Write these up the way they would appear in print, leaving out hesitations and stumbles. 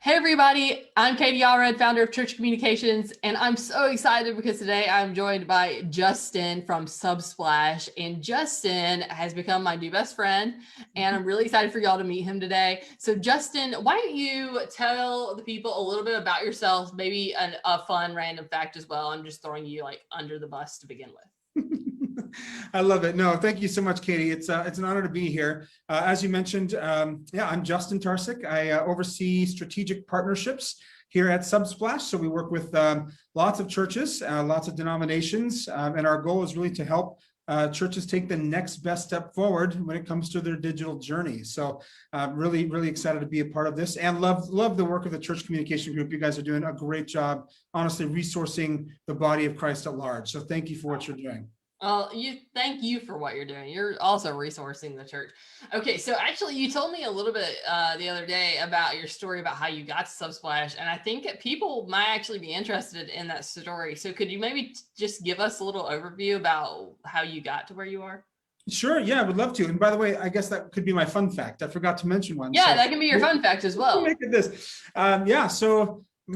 Hey everybody, I'm Katie Allred, founder of Church Communications, and I'm so excited because today I'm joined by Justin from Subsplash, and Justin has become my new best friend, and I'm really excited for y'all to meet him today. So Justin, why don't you tell the people a little bit about yourself, maybe a fun random fact as well. I'm just throwing you like under the bus to begin with. I love it. No, thank you so much, Katie. It's an honor to be here. As you mentioned, I'm Justin Tarsiuk. I oversee strategic partnerships here at Subsplash. So we work with lots of churches, lots of denominations, and our goal is really to help churches take the next best step forward when it comes to their digital journey. So really, really excited to be a part of this, and love the work of the Church Communication Group. You guys are doing a great job, honestly, resourcing the body of Christ at large. So thank you for what you're doing. Well, thank you for what you're doing. You're also resourcing the church. Okay, so actually you told me a little bit the other day about your story about how you got to Subsplash, and I think that people might actually be interested in that story. So could you maybe just give us a little overview about how you got to where you are? Sure, yeah, I would love to. And by the way, I guess that could be my fun fact. I forgot to mention one. Yeah, so that can be your fun fact as well. Make it this.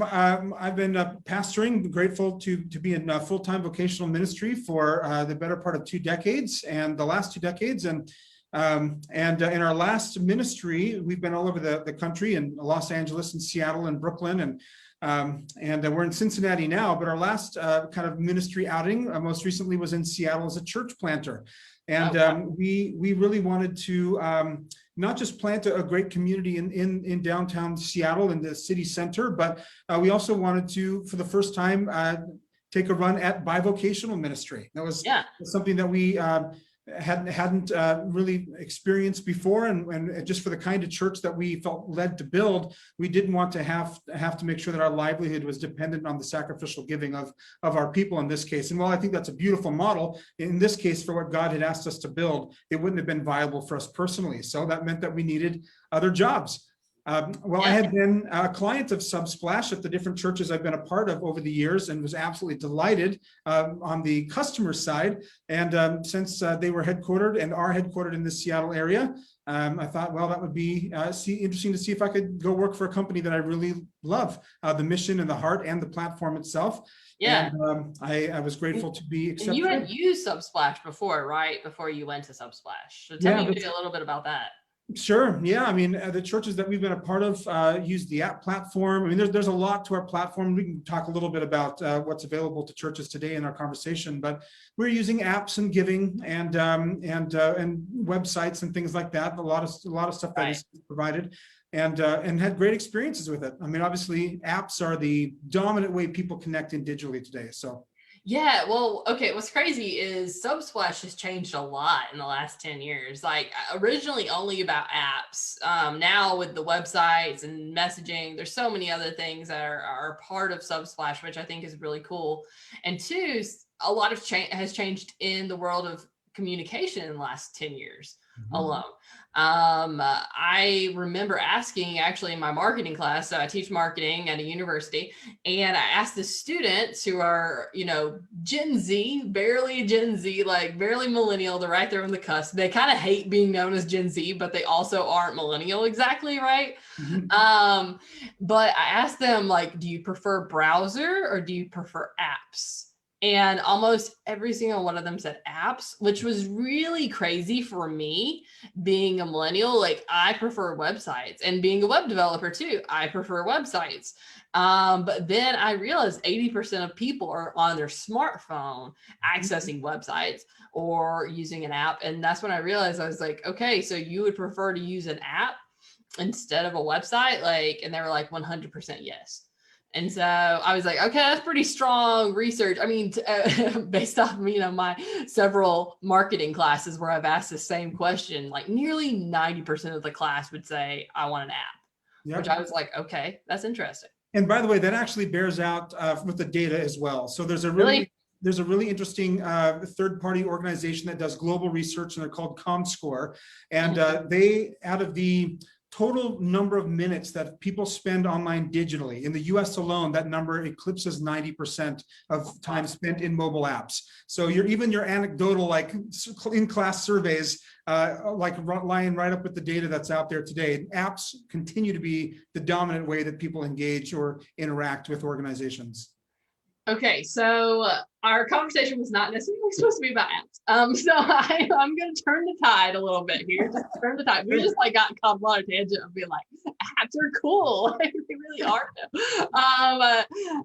I've been pastoring, grateful to be in full-time vocational ministry for the better part of 2 decades, and the last 2 decades. And in our last ministry, we've been all over the country, in Los Angeles and Seattle and Brooklyn, and we're in Cincinnati now. But our last kind of ministry outing most recently was in Seattle as a church planter. And we really wanted to not just plant a great community in downtown Seattle in the city center, but we also wanted to, for the first time, take a run at bivocational ministry. That was something that we hadn't really experienced before, and just for the kind of church that we felt led to build, we didn't want to have to make sure that our livelihood was dependent on the sacrificial giving of our people in this case. And while I think that's a beautiful model, in this case, for what God had asked us to build, it wouldn't have been viable for us personally. So that meant that we needed other jobs. I had been a client of Subsplash at the different churches I've been a part of over the years, and was absolutely delighted on the customer side. And since they were headquartered and are headquartered in the Seattle area, I thought, well, that would be interesting to see if I could go work for a company that I really love, the mission and the heart and the platform itself. Yeah. And I was grateful to be accepted. And you had used Subsplash before, right? Before you went to Subsplash. So tell me a little bit about that. Sure. Yeah. I mean, the churches that we've been a part of use the app platform. I mean, there's a lot to our platform. We can talk a little bit about what's available to churches today in our conversation, but we're using apps and giving and websites and things like that. A lot of stuff that is provided, and had great experiences with it. I mean, obviously, apps are the dominant way people connect in digitally today. So. Yeah, well, okay, what's crazy is Subsplash has changed a lot in the last 10 years. Like originally only about apps. Now with the websites and messaging, there's so many other things that are part of Subsplash, which I think is really cool. And two, a lot of has changed in the world of communication in the last 10 years alone. I remember asking, actually, in my marketing class, so I teach marketing at a university, and I asked the students who are, Gen Z, like barely millennial, they're right there on the cusp. They kind of hate being known as Gen Z, but they also aren't millennial exactly, right? Mm-hmm. But I asked them, like, do you prefer browser or do you prefer apps? And almost every single one of them said apps, which was really crazy for me being a millennial. Like I prefer websites, and being a web developer too, I prefer websites. But then I realized 80% of people are on their smartphone accessing websites or using an app. And that's when I realized, I was like, okay, so you would prefer to use an app instead of a website? And they were like 100% yes. And so I was like, okay, that's pretty strong research. I mean, based off, my several marketing classes where I've asked the same question, like nearly 90% of the class would say, I want an app, which I was like, okay, that's interesting. And by the way, that actually bears out with the data as well. So there's a really interesting third-party organization that does global research, and they're called ComScore. And they, out of the total number of minutes that people spend online digitally. In the US alone, that number eclipses 90% of time spent in mobile apps. So even your anecdotal, like in-class surveys, like lying right up with the data that's out there today. Apps continue to be the dominant way that people engage or interact with organizations. Okay, so our conversation was not necessarily supposed to be about apps. So I'm going to turn the tide a little bit here. Just turn the tide. We just like got caught on a tangent of being like, apps are cool. They really are.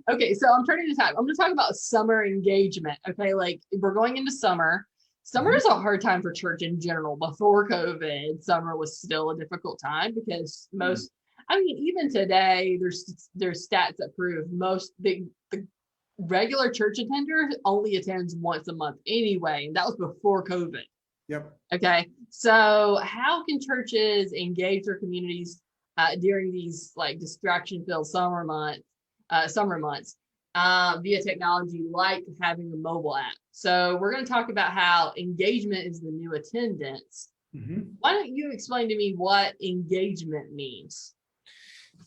Okay, so I'm turning the tide. I'm going to talk about summer engagement. Okay, like we're going into summer. Summer is a hard time for church in general. Before COVID, summer was still a difficult time because most, I mean, even today, there's stats that prove the regular church attender only attends once a month anyway, and that was before COVID. Yep. Okay. So how can churches engage their communities during these like distraction-filled summer months via technology, like having a mobile app? So we're going to talk about how engagement is the new attendance. Why don't you explain to me what engagement means?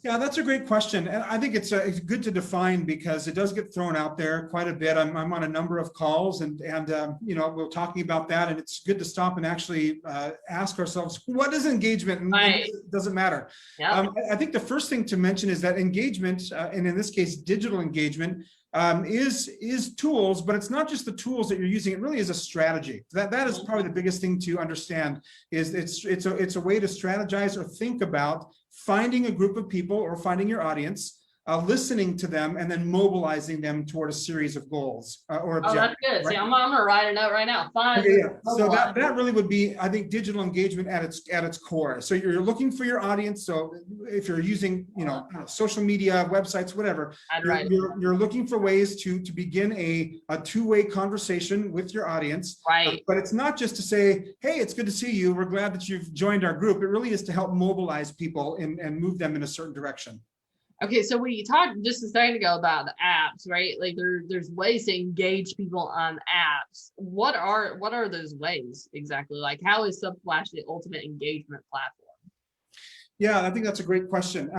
Yeah, that's a great question. And I think it's good to define because it does get thrown out there quite a bit. I'm on a number of calls and we're talking about that, and it's good to stop and actually ask ourselves, what is engagement? And it doesn't matter. Yep. I think the first thing to mention is that engagement, and in this case, digital engagement, is tools, but it's not just the tools that you're using. It really is a strategy. That is probably the biggest thing to understand. Is it's a way to strategize or think about finding a group of people or finding your audience, listening to them, and then mobilizing them toward a series of goals or objectives. Oh, that's good. Right? See, I'm gonna write a note right now. So that really would be, I think, digital engagement at its core. So you're looking for your audience. So if you're using, social media, websites, whatever, you're looking for ways to begin a two-way conversation with your audience. Right. But it's not just to say, hey, it's good to see you. We're glad that you've joined our group. It really is to help mobilize people and move them in a certain direction. Okay, so we talked just a second ago about the apps, right? Like there's ways to engage people on apps. What are those ways exactly? Like how is Subsplash the ultimate engagement platform? Yeah, I think that's a great question.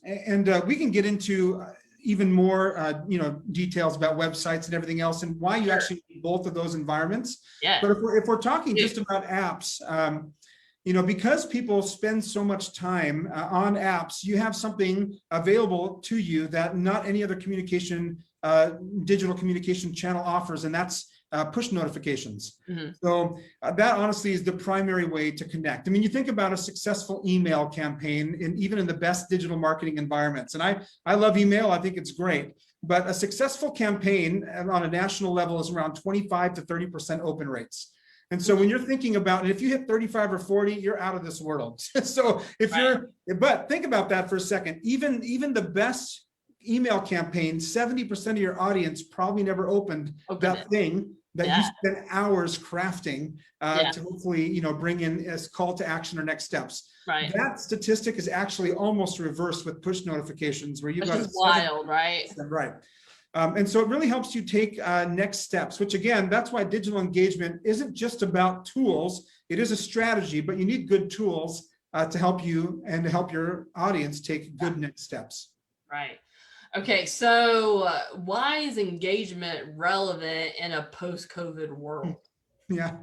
And we can get into even more details about websites and everything else and why you actually need both of those environments. Yeah. But if we're talking just about apps, because people spend so much time on apps, you have something available to you that not any other digital communication channel offers, and that's push notifications. So that honestly is the primary way to connect. I mean, you think about a successful email campaign, even in the best digital marketing environments. And I love email. I think it's great. But a successful campaign on a national level is around 25 to 30% open rates. And so when you're thinking about it, if you hit 35 or 40, you're out of this world. So but think about that for a second. Even the best email campaign, 70% of your audience probably never opened that thing that you spent hours crafting to hopefully, bring in as call to action or next steps. Right. That statistic is actually almost reversed with push notifications, where you've got wild, right? Right. And so it really helps you take next steps, which again, that's why digital engagement isn't just about tools. It is a strategy, but you need good tools to help you and to help your audience take good next steps. Right. Okay. So why is engagement relevant in a post-COVID world? Yeah,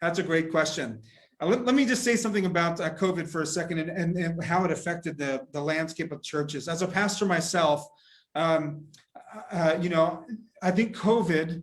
that's a great question. Let me just say something about COVID for a second and how it affected the landscape of churches. As a pastor myself, I think COVID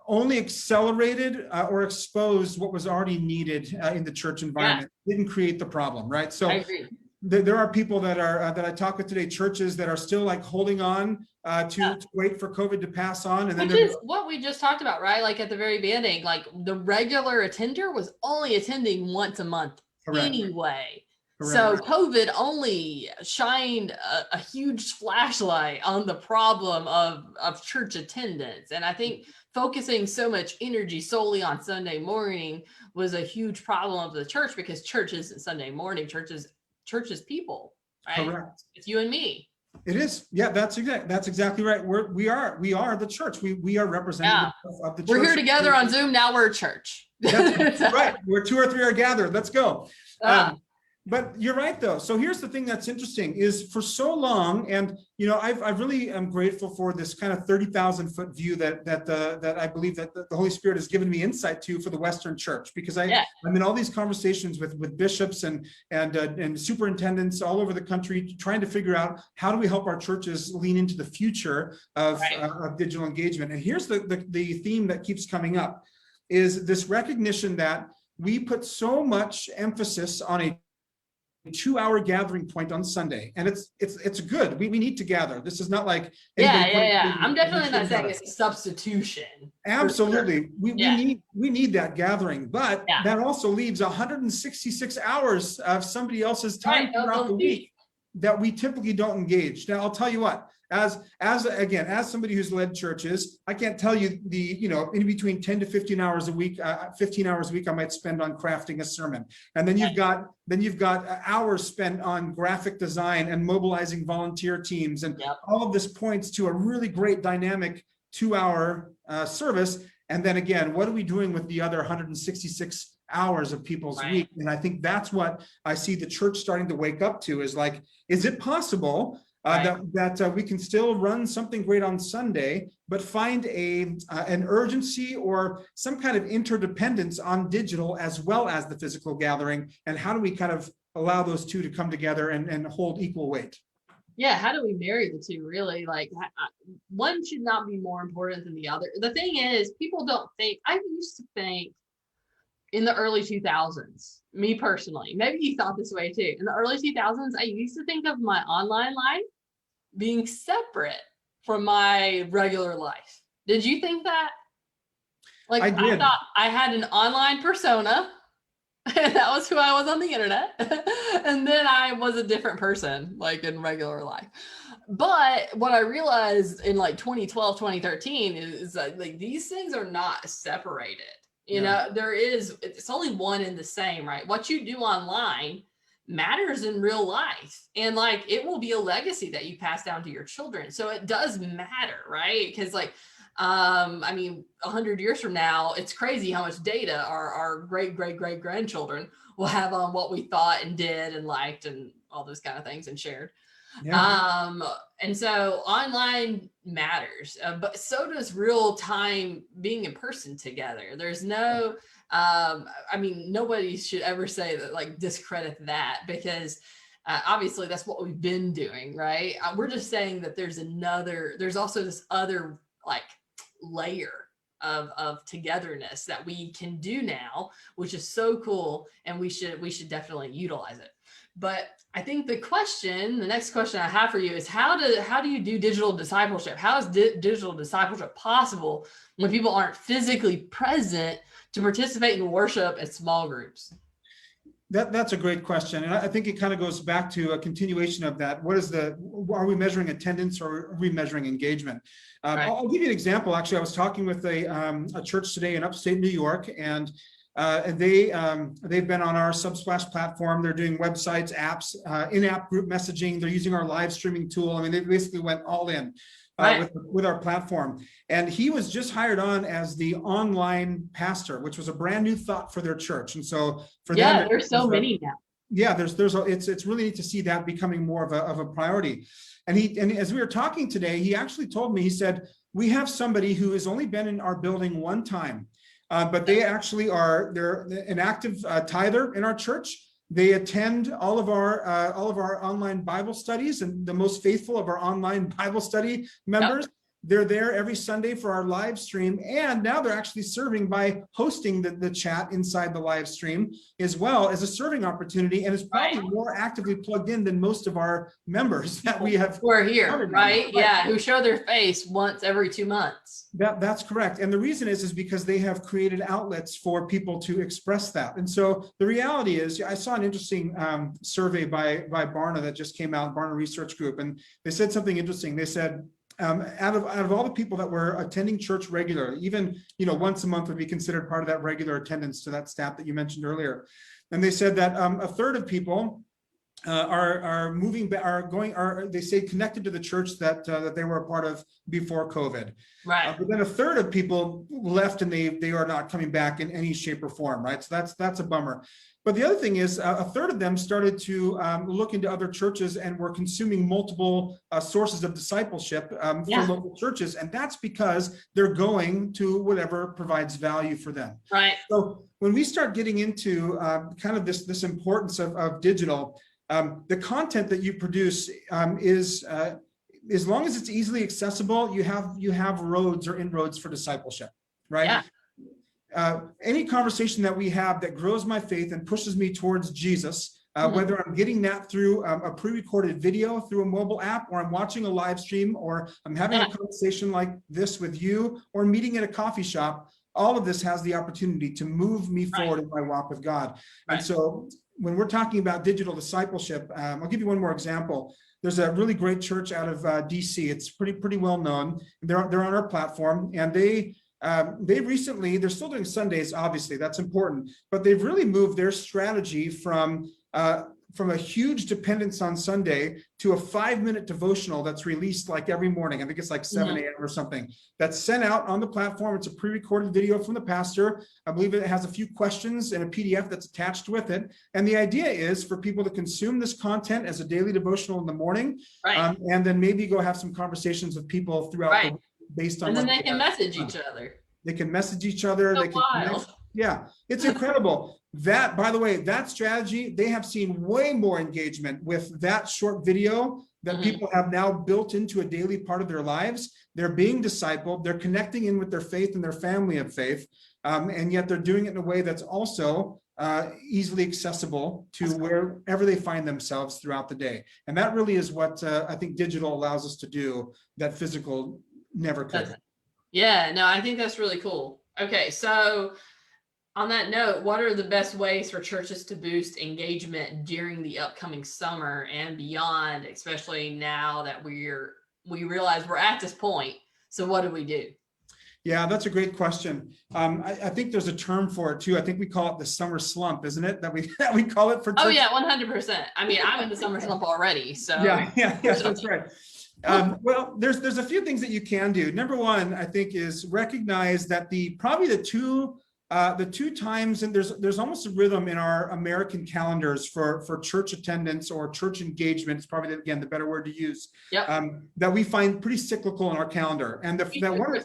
only accelerated or exposed what was already needed in the church environment. It didn't create the problem, right? So I agree. There are people that I talk with today, churches that are still like holding on to wait for COVID to pass on. And which is what we just talked about, right? Like at the very beginning, like the regular attender was only attending once a month anyway. So COVID only shined a huge flashlight on the problem of church attendance. And I think focusing so much energy solely on Sunday morning was a huge problem of the church, because church isn't Sunday morning. Church is people, right? Correct. It's you and me. It is. Yeah, that's exactly right. We are the church. We are representative of the church. We're here together on Zoom. Now we're a church. That's right. Where two or three are gathered. Let's go. But you're right, though. So here's the thing that's interesting is for so long, and I really am grateful for this kind of 30,000-foot view that I believe that the Holy Spirit has given me insight to for the Western Church, because I'm in all these conversations with bishops and superintendents all over the country, trying to figure out how do we help our churches lean into the future of digital engagement. And here's the theme that keeps coming up is this recognition that we put so much emphasis on a 2-hour gathering point on Sunday, and it's good. We need to gather. This is not like I'm definitely not saying it's a substitution. Absolutely, we need that gathering, but that also leaves 166 hours of somebody else's time throughout the week that we typically don't engage. Now, I'll tell you what. As somebody who's led churches, I can't tell you in between 10 to 15 hours a week, 15 hours a week I might spend on crafting a sermon. And then you've got hours spent on graphic design and mobilizing volunteer teams. And all of this points to a really great dynamic 2-hour service. And then again, what are we doing with the other 166 hours of people's week? And I think that's what I see the church starting to wake up to is like, is it possible that we can still run something great on Sunday, but find an urgency or some kind of interdependence on digital as well as the physical gathering? And how do we kind of allow those two to come together and hold equal weight? Yeah, how do we marry the two, really? Like, one should not be more important than the other. The thing is, people don't think, I used to think in the early 2000s, me personally, maybe you thought this way too. In the early 2000s, I used to think of my online life being separate from my regular life. Did you think that? Like, I thought I had an online persona, and that was who I was on the internet. And then I was a different person, like in regular life. But what I realized in like 2012, 2013 is that like these things are not separated. It's only one and the same, right? What you do online matters in real life, and like it will be a legacy that you pass down to your children. So it does matter, right? Because like 100 years from now, it's crazy how much data our great grandchildren will have on what we thought and did and liked and all those kind of things and shared. And so online matters, but so does real time being in person together. There's no nobody should ever say that, like, discredit that, because obviously that's what we've been doing, right? We're just saying that there's also this other like layer of togetherness that we can do now, which is so cool, and we should definitely utilize it. But I think the next question I have for you is how do you do digital discipleship? How is digital discipleship possible when people aren't physically present to participate in worship at small groups? That's a great question. And I think it kind of goes back to a continuation of that. Are we measuring attendance or are we measuring engagement? I'll give you an example. Actually, I was talking with a church today in upstate New York, and they've been on our Subsplash platform. They're doing websites, apps, in-app group messaging. They're using our live streaming tool. I mean, they basically went all in with our platform. And he was just hired on as the online pastor, which was a brand new thought for their church. And so for them, there's so many now. Yeah, it's really neat to see that becoming more of a priority. And as we were talking today, he actually told me, he said, we have somebody who has only been in our building one time. But they actually they're an active tither in our church. They attend all of our online Bible studies, and the most faithful of our online Bible study members. Yep. They're there every Sunday for our live stream, and now they're actually serving by hosting the chat inside the live stream as well as a serving opportunity, and is probably more actively plugged in than most of our members that we have. Who are here, right? Yeah, who show their face once every 2 months. That's correct. And the reason is because they have created outlets for people to express that. And so the reality is, I saw an interesting survey by Barna that just came out, Barna Research Group, and they said something interesting. They said, out of all the people that were attending church regularly, even once a month would be considered part of that regular attendance to that stat that you mentioned earlier. And they said that a third of people are moving back, they say connected to the church that they were a part of before COVID. Right. But then a third of people left and they are not coming back in any shape or form, right? So that's a bummer. But the other thing is a third of them started to look into other churches and were consuming multiple sources of discipleship for local churches. And that's because they're going to whatever provides value for them. Right. So when we start getting into kind of this importance of digital, the content that you produce is as long as it's easily accessible, you have roads or inroads for discipleship, right? Yeah. Any conversation that we have that grows my faith and pushes me towards Jesus, whether I'm getting that through a pre-recorded video through a mobile app, or I'm watching a live stream, or I'm having a conversation like this with you, or meeting at a coffee shop, all of this has the opportunity to move me forward in my walk with God. And so when we're talking about digital discipleship, I'll give you one more example. There's a really great church out of DC. It's pretty well known. They're on our platform, and they recently, they're still doing Sundays, obviously, that's important, but they've really moved their strategy from a huge dependence on Sunday to a 5-minute devotional that's released like every morning. I think it's like 7 a.m. or something, that's sent out on the platform. It's a pre-recorded video from the pastor. I believe it has a few questions and a PDF that's attached with it. And the idea is for people to consume this content as a daily devotional in the morning, and then maybe go have some conversations with people throughout the week based on. And then they can message each other. They can message each other. So they can connect. Yeah, it's incredible. That, by the way, that strategy, they have seen way more engagement with that short video that people have now built into a daily part of their lives. They're being discipled. They're connecting in with their faith and their family of faith. And yet they're doing it in a way that's also easily accessible to wherever they find themselves throughout the day. And that really is what I think digital allows us to do that physical never could. Yeah, no, I think that's really cool. Okay, so on that note, what are the best ways for churches to boost engagement during the upcoming summer and beyond, especially now that we realize we're at this point? So what do we do? Yeah, that's a great question. I think there's a term for it too. I think we call it the summer slump, isn't it? That we call it for church. Oh yeah, 100%. I mean, I'm in the summer slump already. So yeah, that's right. Well, there's a few things that you can do. Number one, I think, is recognize that probably the two times, and there's almost a rhythm in our American calendars for church attendance or church engagement. It's probably, again, the better word to use. That we find pretty cyclical in our calendar, and that one.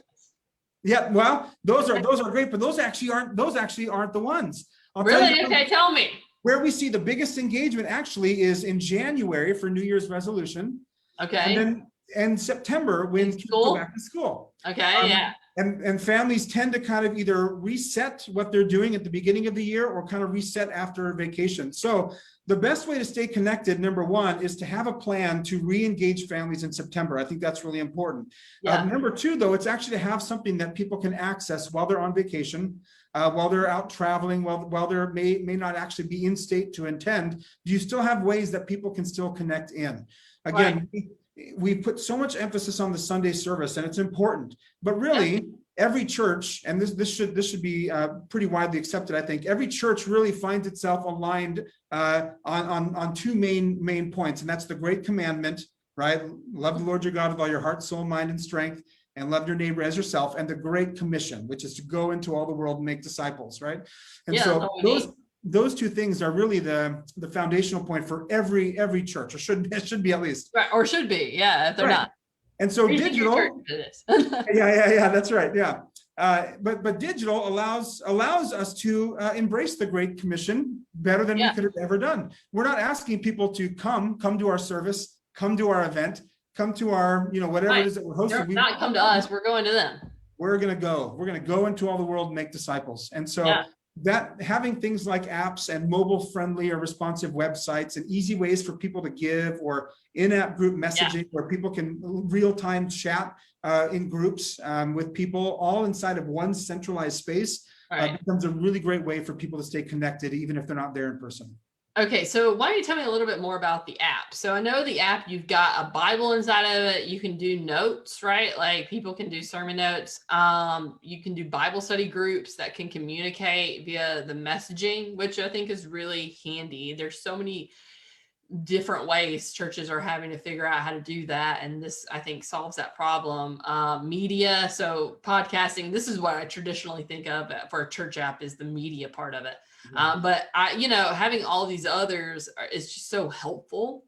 Yeah, well, those are great, but those actually aren't the ones. Really? Okay, tell me. Where we see the biggest engagement actually is in January for New Year's resolution. Okay. And then in September when kids go back to school. Okay, yeah. And families tend to kind of either reset what they're doing at the beginning of the year or kind of reset after vacation. So the best way to stay connected, number one, is to have a plan to re-engage families in September. I think that's really important. Number two, though, it's actually to have something that people can access while they're on vacation, while they're out traveling, while they may not actually be in state to attend. Do you still have ways that people can still connect in? Again, we put so much emphasis on the Sunday service, and it's important, but really every church, and this should be pretty widely accepted, I think, every church really finds itself aligned on two main points, and that's the great commandment, right? Love the Lord your God with all your heart, soul, mind, and strength, and love your neighbor as yourself, and the great commission, which is to go into all the world and make disciples, right? And so those two things are really the foundational point for every church, or it should be at least. Right, or should be, yeah, if they're not. And so digital, yeah, that's right, yeah. But digital allows us to embrace the Great Commission better than we could have ever done. We're not asking people to come to our service, come to our event, come to our, whatever it is that we're hosting. They're not come to us, we're going to them. We're going to go into all the world and make disciples. And so that having things like apps and mobile friendly or responsive websites and easy ways for people to give, or in-app group messaging where people can real-time chat in groups with people all inside of one centralized space becomes a really great way for people to stay connected even if they're not there in person. Okay, so why don't you tell me a little bit more about the app? So I know the app, you've got a Bible inside of it. You can do notes, right? Like people can do sermon notes. You can do Bible study groups that can communicate via the messaging, which I think is really handy. There's so many different ways churches are having to figure out how to do that. And this, I think, solves that problem. Media, so podcasting, this is what I traditionally think of for a church app is the media part of it. But having all these others is just so helpful.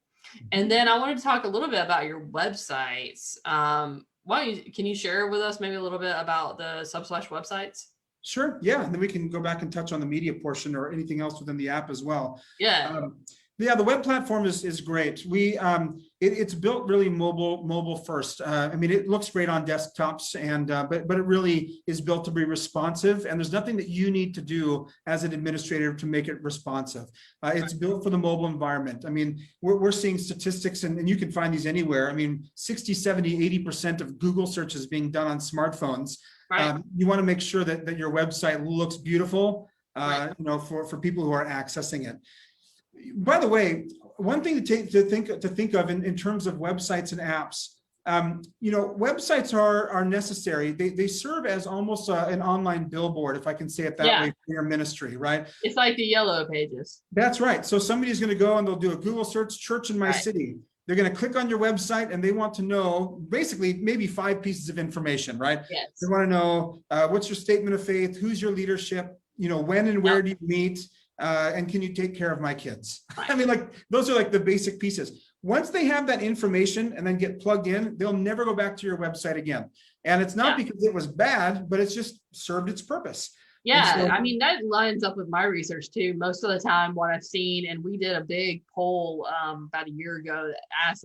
And then I wanted to talk a little bit about your websites. Can you share with us maybe a little bit about the Subsplash websites? Sure. Yeah. And then we can go back and touch on the media portion or anything else within the app as well. Yeah. The web platform is great. It's built really mobile first. It looks great on desktops, and but it really is built to be responsive. And there's nothing that you need to do as an administrator to make it responsive. It's built for the mobile environment. We're seeing statistics, and you can find these anywhere. 60, 70, 80% of Google searches being done on smartphones. Right. You want to make sure that your website looks beautiful, Right. For people who are accessing it. By the way, one thing to think of in terms of websites and apps, websites are necessary. They serve as almost an online billboard, if I can say it that way, for your ministry, right? It's like the yellow pages. That's right. So somebody's going to go and they'll do a Google search, church in my city. They're going to click on your website and they want to know basically maybe 5 pieces of information, right? Yes. They want to know what's your statement of faith, who's your leadership, when and where do you meet, and can you take care of my kids? Those are like the basic pieces. Once they have that information and then get plugged in, they'll never go back to your website again. And it's not because it was bad, but it's just served its purpose. Yeah, so, that lines up with my research too. Most of the time what I've seen, and we did a big poll about a year ago that asked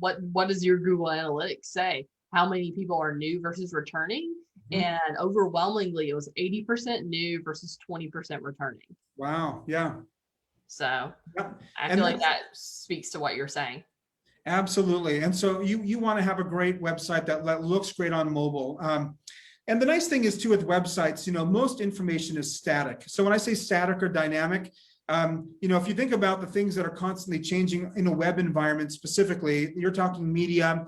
what does your Google Analytics say? How many people are new versus returning? And overwhelmingly, it was 80% new versus 20% returning. Wow. Yeah. So I feel like that speaks to what you're saying. Absolutely. And so you want to have a great website that looks great on mobile. And the nice thing is too with websites, most information is static. So when I say static or dynamic, if you think about the things that are constantly changing in a web environment specifically, you're talking media,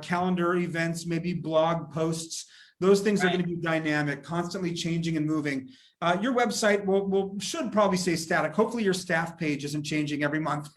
calendar events, maybe blog posts. Those things are going to be dynamic, constantly changing and moving. Your website should probably say static. Hopefully your staff page isn't changing every month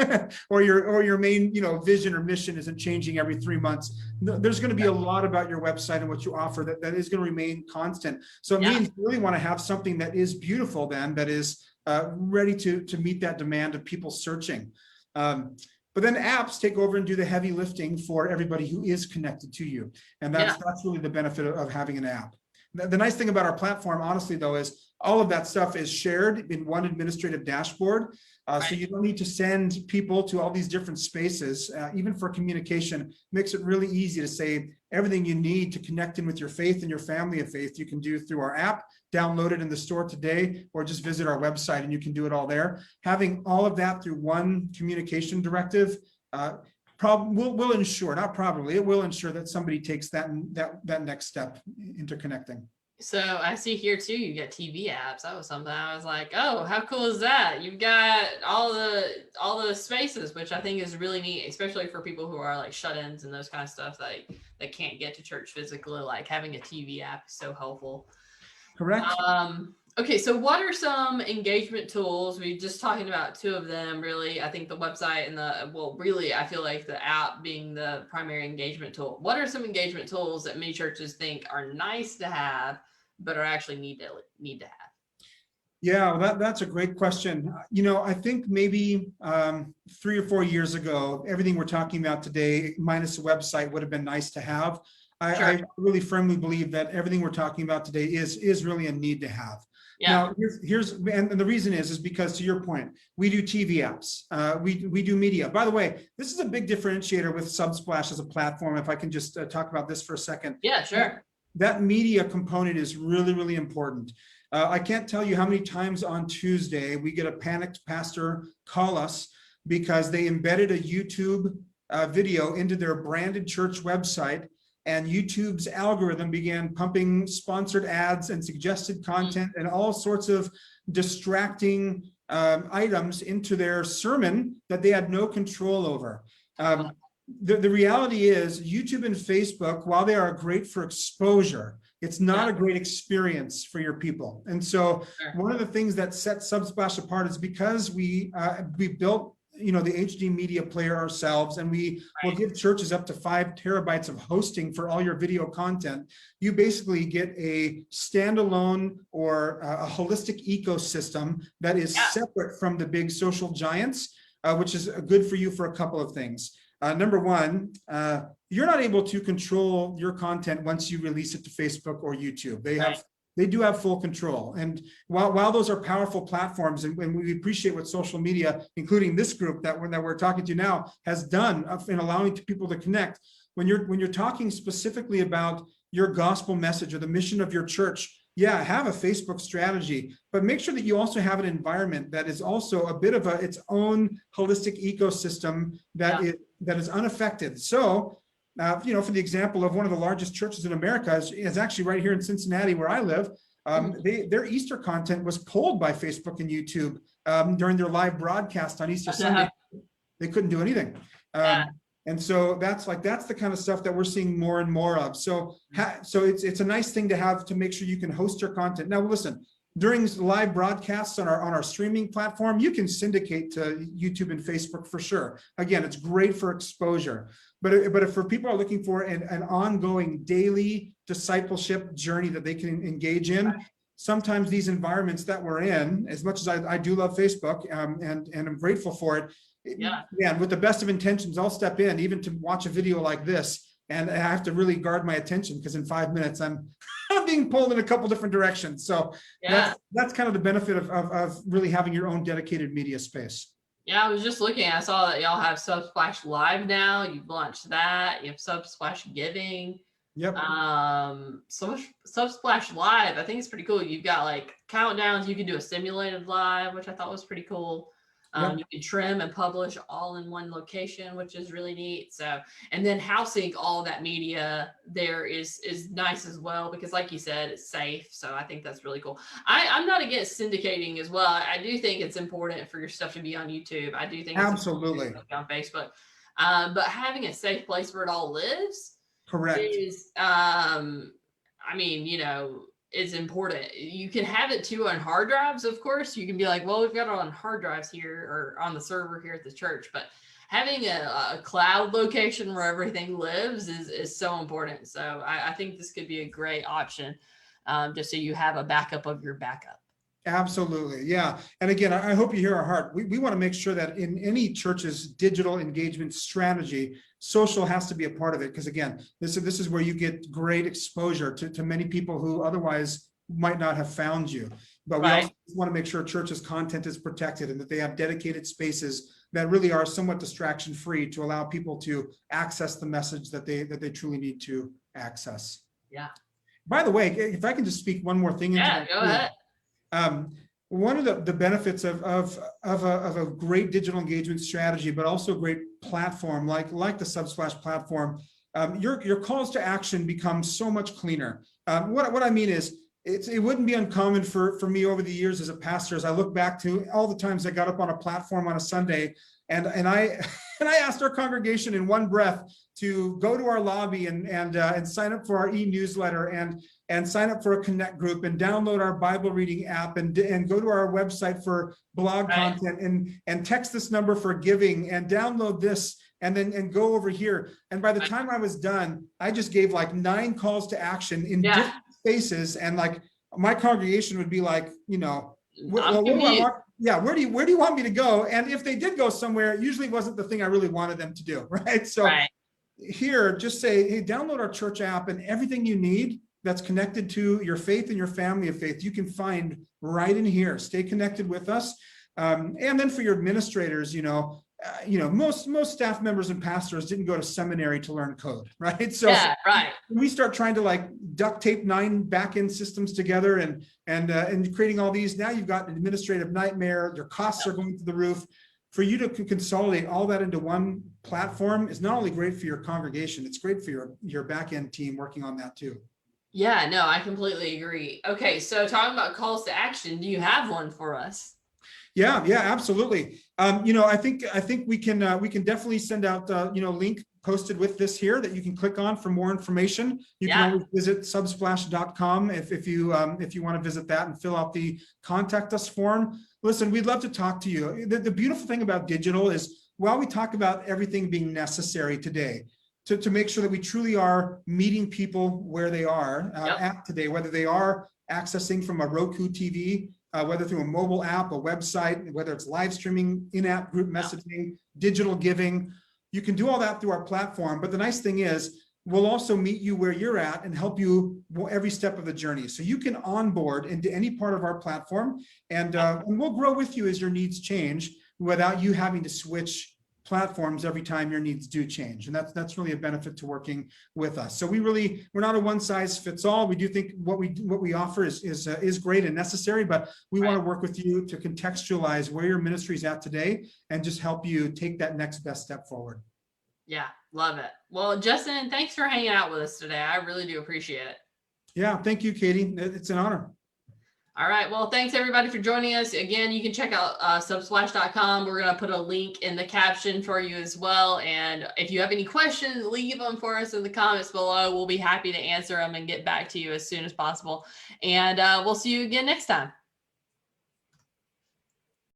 or your main, vision or mission isn't changing every 3 months. There's going to be a lot about your website and what you offer that is going to remain constant. So it means you really want to have something that is beautiful then, that is ready to meet that demand of people searching. But then apps take over and do the heavy lifting for everybody who is connected to you. And that's really the benefit of having an app. The nice thing about our platform, honestly, though, is all of that stuff is shared in one administrative dashboard. So you don't need to send people to all these different spaces. Even for communication, makes it really easy to say everything you need to connect in with your faith and your family of faith, you can do through our app, download it in the store today, or just visit our website and you can do it all there. Having all of that through one communication directive will ensure, not probably, it will ensure that somebody takes that next step into connecting. So I see here too, you got TV apps. That was something I was like, oh, how cool is that? You've got all the spaces, which I think is really neat, especially for people who are like shut-ins and those kind of stuff that can't get to church physically. Like having a TV app is so helpful. Correct. Okay, so what are some engagement tools? We're just talking about 2 of them, really. I think the website and I feel like the app being the primary engagement tool. What are some engagement tools that many churches think are nice to have, but are actually need to have? Yeah, well, that's a great question. I think maybe 3 or 4 years ago, everything we're talking about today, minus a website, would have been nice to have. I really firmly believe that everything we're talking about today is really a need to have. Yeah. Now, and the reason is because, to your point, we do TV apps, we do media. By the way, this is a big differentiator with Subsplash as a platform. If I can just talk about this for a second. Yeah, sure. That media component is really, really important. I can't tell you how many times on Tuesday we get a panicked pastor call us because they embedded a YouTube video into their branded church website, and YouTube's algorithm began pumping sponsored ads and suggested content and all sorts of distracting items into their sermon that they had no control over. The reality is YouTube and Facebook, while they are great for exposure, it's not a great experience for your people. And so one of the things that sets Subsplash apart is because we built the HD media player ourselves, and we will give churches up to 5 terabytes of hosting for all your video content. You basically get a standalone or a holistic ecosystem that is separate from the big social giants, which is good for you for a couple of things. Number one, you're not able to control your content once you release it to Facebook or YouTube. They do have full control. And while those are powerful platforms, and we appreciate what social media, including this group that we're talking to now, has done in allowing people to connect, when you're talking specifically about your gospel message or the mission of your church, have a Facebook strategy, but make sure that you also have an environment that is also a bit of its own holistic ecosystem that is unaffected. So, for the example of one of the largest churches in America is actually right here in Cincinnati, where I live. Their Easter content was pulled by Facebook and YouTube during their live broadcast on Easter Sunday. They couldn't do anything. And so that's the kind of stuff that we're seeing more and more of. So it's a nice thing to have, to make sure you can host your content. Now, listen, during live broadcasts on our streaming platform, you can syndicate to YouTube and Facebook for sure. Again, it's great for exposure. But if for people are looking for an ongoing daily discipleship journey that they can engage in, sometimes these environments that we're in, as much as I do love Facebook and I'm grateful for it, with the best of intentions, I'll step in even to watch a video like this, and I have to really guard my attention, because in 5 minutes I'm being pulled in a couple different directions. So that's kind of the benefit of really having your own dedicated media space. Yeah, I was just looking. I saw that y'all have Subsplash Live now. You've launched that. You have Subsplash Giving. Yep. So Subsplash Live, I think it's pretty cool. You've got like countdowns. You can do a simulated live, which I thought was pretty cool. You can trim and publish all in one location, which is really neat. So, and then housing all that media there is nice as well, because like you said, it's safe. So I think that's really cool. I'm not against syndicating as well. I do think it's important for your stuff to be on YouTube. I do think absolutely it's on Facebook. But having a safe place where it all lives, correct, is is important. You can have it too on hard drives, of course. You can be like, well, we've got it on hard drives here or on the server here at the church, but having a cloud location where everything lives is so important. So I think this could be a great option, just so you have a backup of your backup. Absolutely. Yeah. And again, I hope you hear our heart. We want to make sure that in any church's digital engagement strategy, social has to be a part of it. Because again, this is where you get great exposure to many people who otherwise might not have found you. But we also want to make sure church's content is protected and that they have dedicated spaces that really are somewhat distraction free to allow people to access the message that they truly need to access. Yeah. By the way, if I can just speak one more thing. Go ahead. One of the benefits of a great digital engagement strategy, but also a great platform like the Subsplash platform, your calls to action become so much cleaner. What I mean is, it wouldn't be uncommon for me over the years as a pastor, as I look back to all the times I got up on a platform on a Sunday and I asked our congregation in one breath to go to our lobby and sign up for our e-newsletter and sign up for a connect group and download our Bible reading app and go to our website for blog content and text this number for giving and download this and go over here. And by the time I was done, I just gave like 9 calls to action in different spaces, and like my congregation would be like, where do you want me to go? And if they did go somewhere, it usually wasn't the thing I really wanted them to do, right? So here, just say, hey, download our church app, and everything you need that's connected to your faith and your family of faith, you can find right in here. Stay connected with us. And then for your administrators, most staff members and pastors didn't go to seminary to learn code, right? So we start trying to like duct tape 9 back-end systems together and creating all these. Now you've got an administrative nightmare. Your costs are going through the roof. For you to consolidate all that into one platform is not only great for your congregation, it's great for your back-end team working on that too. Yeah, no, I completely agree. Okay, so talking about calls to action, do you have one for us? Yeah, absolutely. I think we can definitely send out link posted with this here that you can click on for more information. You can always visit subsplash.com if you want to visit that and fill out the contact us form. Listen, we'd love to talk to you. The beautiful thing about digital is while we talk about everything being necessary today, to make sure that we truly are meeting people where they are at today, whether they are accessing from a Roku TV, whether through a mobile app, a website, whether it's live streaming, in-app group messaging, digital giving, you can do all that through our platform. But the nice thing is we'll also meet you where you're at and help you every step of the journey. So you can onboard into any part of our platform, and we'll grow with you as your needs change without you having to switch platforms every time your needs do change. And that's really a benefit to working with us. So we're not a one size fits all. We do think what we offer is great and necessary, but we want to work with you to contextualize where your ministry is at today and just help you take that next best step forward. Yeah, love it. Well, Justin, thanks for hanging out with us today. I really do appreciate it. Yeah, thank you, Katie. It's an honor. All right. Well, thanks everybody for joining us. Again, you can check out subsplash.com. We're going to put a link in the caption for you as well. And if you have any questions, leave them for us in the comments below. We'll be happy to answer them and get back to you as soon as possible. And we'll see you again next time.